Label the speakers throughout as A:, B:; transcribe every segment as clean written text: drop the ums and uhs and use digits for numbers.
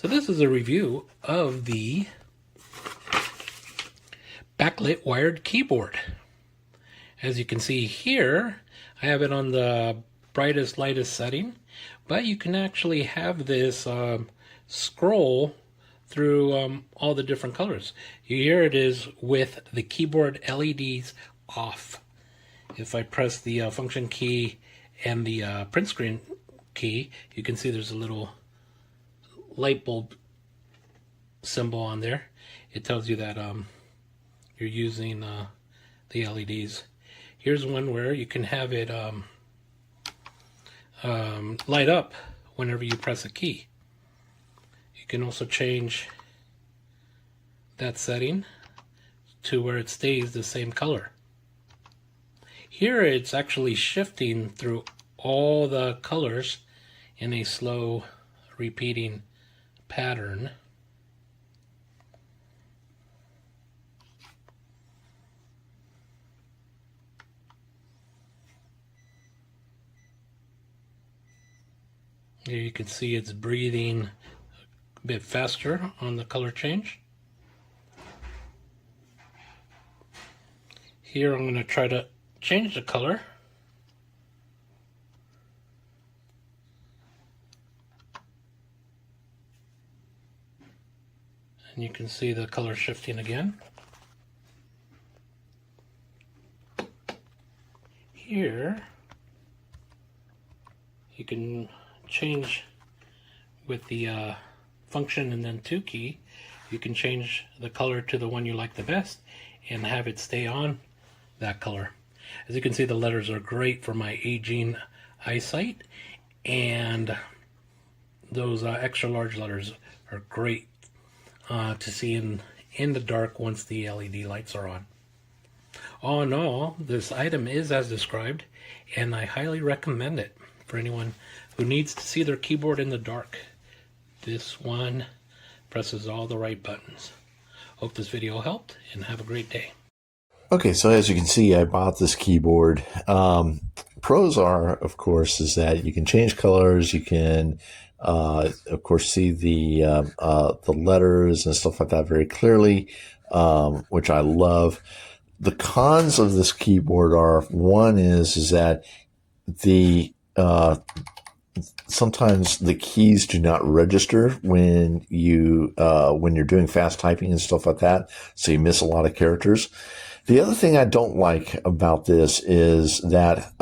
A: So this is a review of the Backlit wired keyboard. As you can see here, I have it on the brightest, lightest setting, but you can actually have this scroll through all the different colors. Here it is with the keyboard LEDs off. If I press the function key and the print screen key, you can see there's a little light bulb symbol on there. It tells you that you're using the LEDs. Here's one where you can have it light up whenever you press a key. You can also change that setting to where it stays the same color. Here it's actually shifting through all the colors in a slow repeating pattern. Here you can see it's breathing a bit faster on the color change. Here I'm going to try to change the color. And you can see the color shifting again. Here you can change with the function and then 2 key. You can change the color to the one you like the best and have it stay on that color. As you can see, the letters are great for my aging eyesight, and those extra large letters are great to see in the dark once the LED lights are on. All in all, this item is as described, and I highly recommend it for anyone who needs to see their keyboard in the dark. This one presses all the right buttons. Hope this video helped, and have a great day.
B: Okay, so as you can see, I bought this keyboard. Pros are, of course, is that you can change colors. You can, of course, see the letters and stuff like that very clearly, which I love. The cons of this keyboard are, one is that the sometimes the keys do not register when you're doing fast typing and stuff like that, so you miss a lot of characters. The other thing I don't like about this is that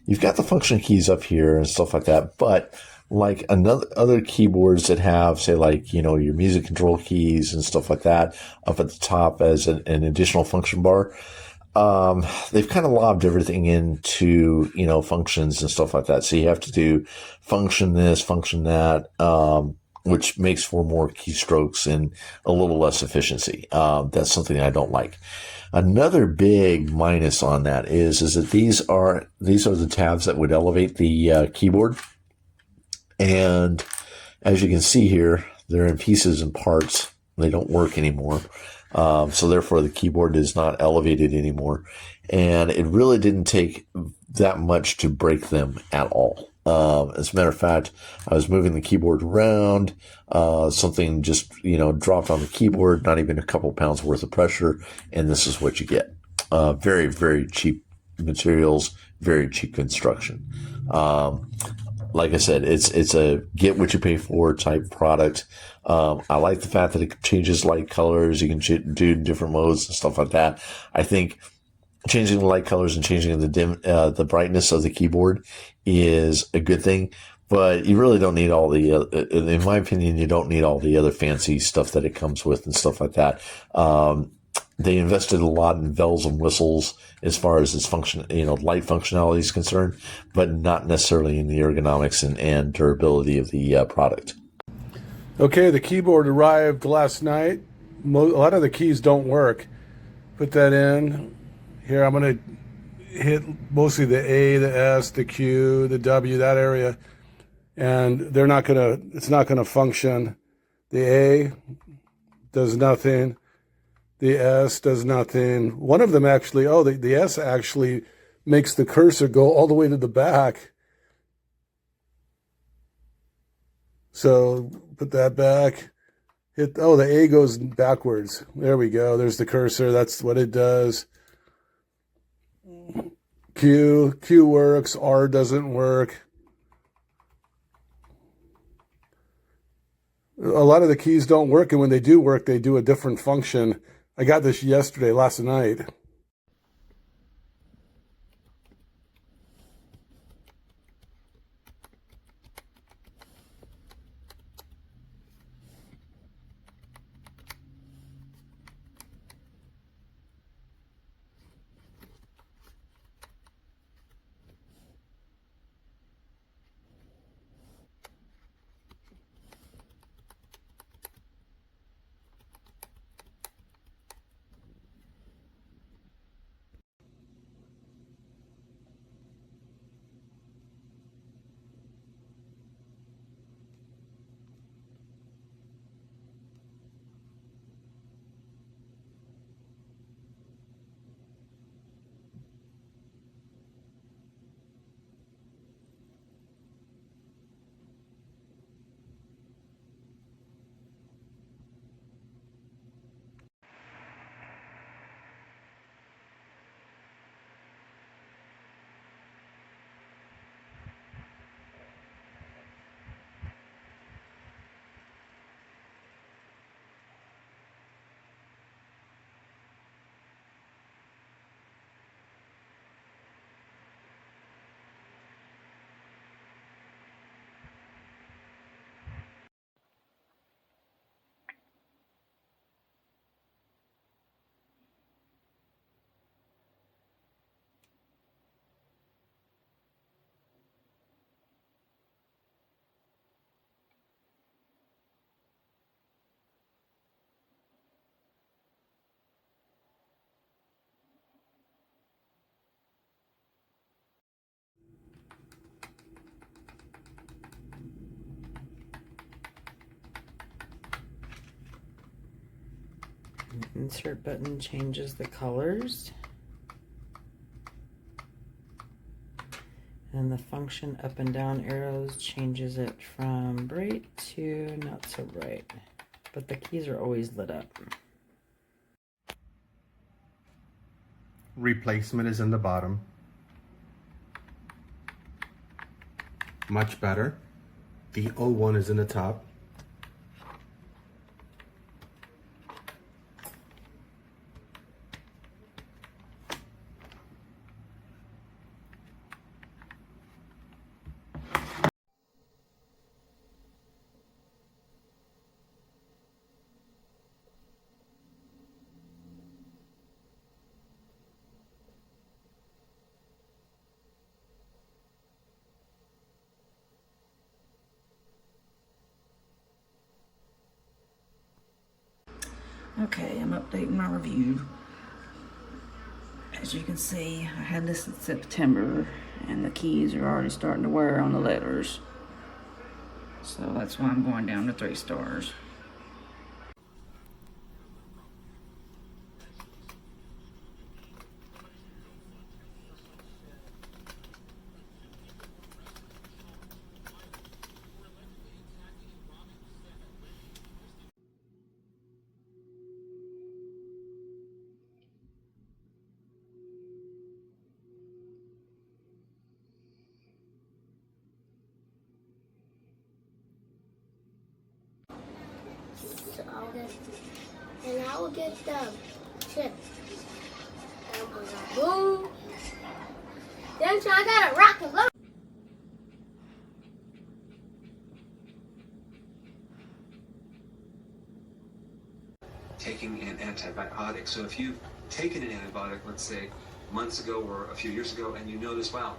B: you've got the function keys up here and stuff like that, but like other keyboards that have, say, like, your music control keys and stuff like that up at the top as an additional function bar, they've kind of lobbed everything into, functions and stuff like that. So you have to do function this, function that, which makes for more keystrokes and a little less efficiency. That's something I don't like. Another big minus on that is that these are the tabs that would elevate the keyboard. And as you can see here, they're in pieces and parts. They don't work anymore. So therefore the keyboard is not elevated anymore. And it really didn't take that much to break them at all. As a matter of fact, I was moving the keyboard around, something just, dropped on the keyboard, not even a couple pounds worth of pressure, and this is what you get. Very, very cheap materials, very cheap construction. Like I said, it's a get what you pay for type product. I like the fact that it changes light colors. You can do different modes and stuff like that. I think changing the light colors and changing the brightness of the keyboard is a good thing, but you really don't need all in my opinion, you don't need all the other fancy stuff that it comes with and stuff like that. They invested a lot in bells and whistles as far as its function, light functionality is concerned, but not necessarily in the ergonomics and durability of the product.
C: Okay, the keyboard arrived last night. A lot of the keys don't work. Put that in. Here I'm going to hit mostly the A, the S, the Q, the W, that area. And it's not going to function. The A does nothing. The S does nothing. One of them actually, the S actually makes the cursor go all the way to the back. So Put that back. Hit, oh, the A goes backwards. There we go. There's the cursor. That's what it does. Q works. R doesn't work. A lot of the keys don't work, and when they do work, they do a different function. I got this last night.
D: Insert button changes the colors. And the function up and down arrows changes it from bright to not so bright. But the keys are always lit up.
E: Replacement is in the bottom. Much better. The O1 is in the top.
F: Okay, I'm updating my review. As you can see, I had this in September and the keys are already starting to wear on the letters. So that's why I'm going down to 3 stars.
G: I will get the chips. And we'll go boom. Then so I gotta rock and roll.
H: Taking an antibiotic. So if you've taken an antibiotic, let's say months ago or a few years ago, and you notice, wow,